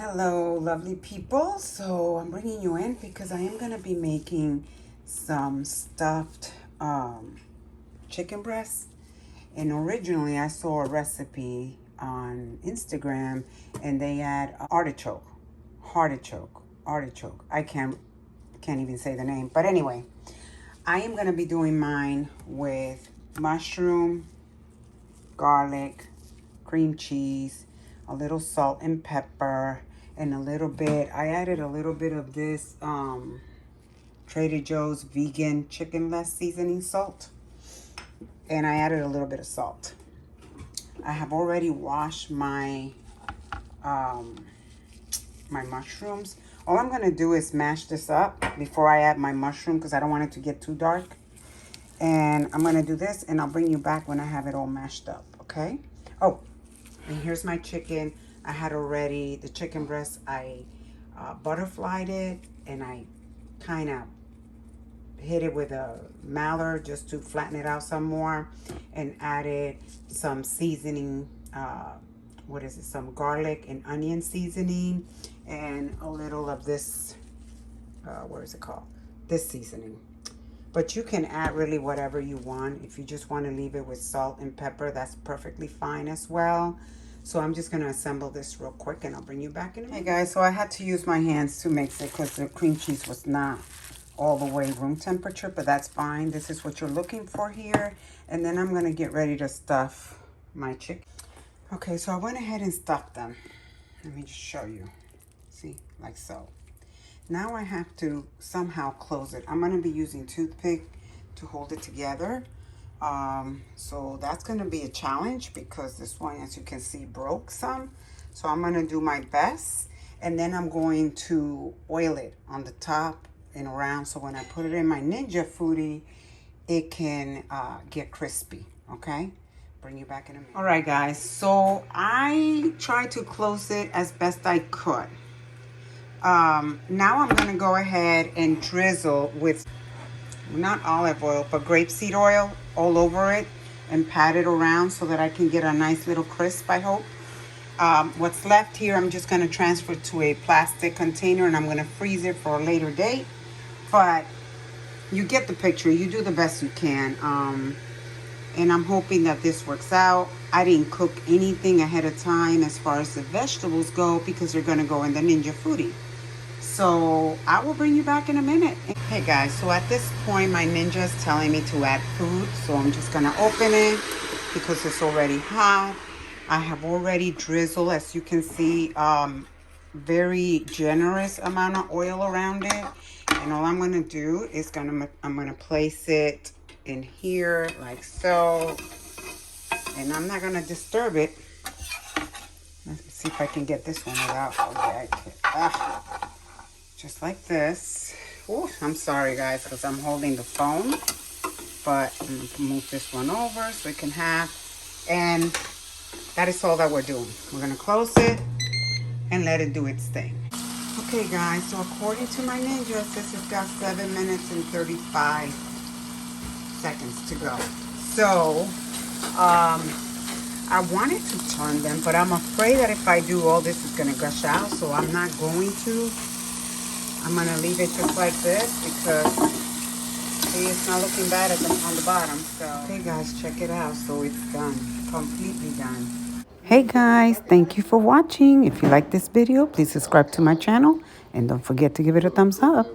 Hello, lovely people. So I'm bringing you in because I am going to be making some stuffed chicken breasts. And originally I saw a recipe on Instagram and they add artichoke. I can't even say the name. But anyway, I am going to be doing mine with mushroom, garlic, cream cheese, a little salt and pepper, and I added a little bit of this Trader Joe's vegan chicken less seasoning salt. And I added a little bit of salt. I have already washed my my mushrooms. All I'm gonna do is mash this up before I add my mushroom because I don't want it to get too dark. And I'm gonna do this and I'll bring you back when I have it all mashed up, okay? Oh, and here's my chicken. I had already, the chicken breast, I butterflied it and I kind of hit it with a mallard just to flatten it out some more and added some seasoning, some garlic and onion seasoning and a little of this, this seasoning. But you can add really whatever you want. If you just want to leave it with salt and pepper, that's perfectly fine as well. So I'm just going to assemble this real quick and I'll bring you back in a minute. Hey guys, so I had to use my hands to mix it because the cream cheese was not all the way room temperature, but that's fine. This is what you're looking for here. And then I'm going to get ready to stuff my chicken. Okay, so I went ahead and stuffed them. Let me just show you. See, like so. Now I have to somehow close it. I'm going to be using toothpick to hold it together. So that's going to be a challenge because this one, as you can see, broke some. So I'm going to do my best. And then I'm going to oil it on the top and around. So when I put it in my Ninja Foodi, it can get crispy. Okay? Bring you back in a minute. All right, guys. So I tried to close it as best I could. Now I'm going to go ahead and drizzle with not olive oil, but grapeseed oil all over it and pat it around so that I can get a nice little crisp, I hope. What's left here, I'm just going to transfer to a plastic container and I'm going to freeze it for a later date. But you get the picture. You do the best you can. And I'm hoping that this works out. I didn't cook anything ahead of time as far as the vegetables go because they're going to go in the Ninja Foodi. So I will bring you back in a minute. Hey guys, so at this point my Ninja is telling me to add food. So I'm just going to open it because it's already hot. I have already drizzled, as you can see, very generous amount of oil around it. And all I'm going to do is I'm going to place it in here like so. And I'm not going to disturb it. Let's see if I can get this one without. Okay. Just like this. Ooh, I'm sorry guys because I'm holding the phone, but I'm going to move this one over so it can have, and that is all that we're doing. We're going to close it and let it do its thing. Okay guys, so according to my Ninja, this has got 7 minutes and 35 seconds to go. So, I wanted to turn them, but I'm afraid that if I do, all this is going to gush out, so I'm not going to. I'm going to leave it just like this because, see, it's not looking bad on the bottom. So, okay guys, check it out. So it's done, completely done. Hey guys, thank you for watching. If you like this video, please subscribe to my channel and don't forget to give it a thumbs up.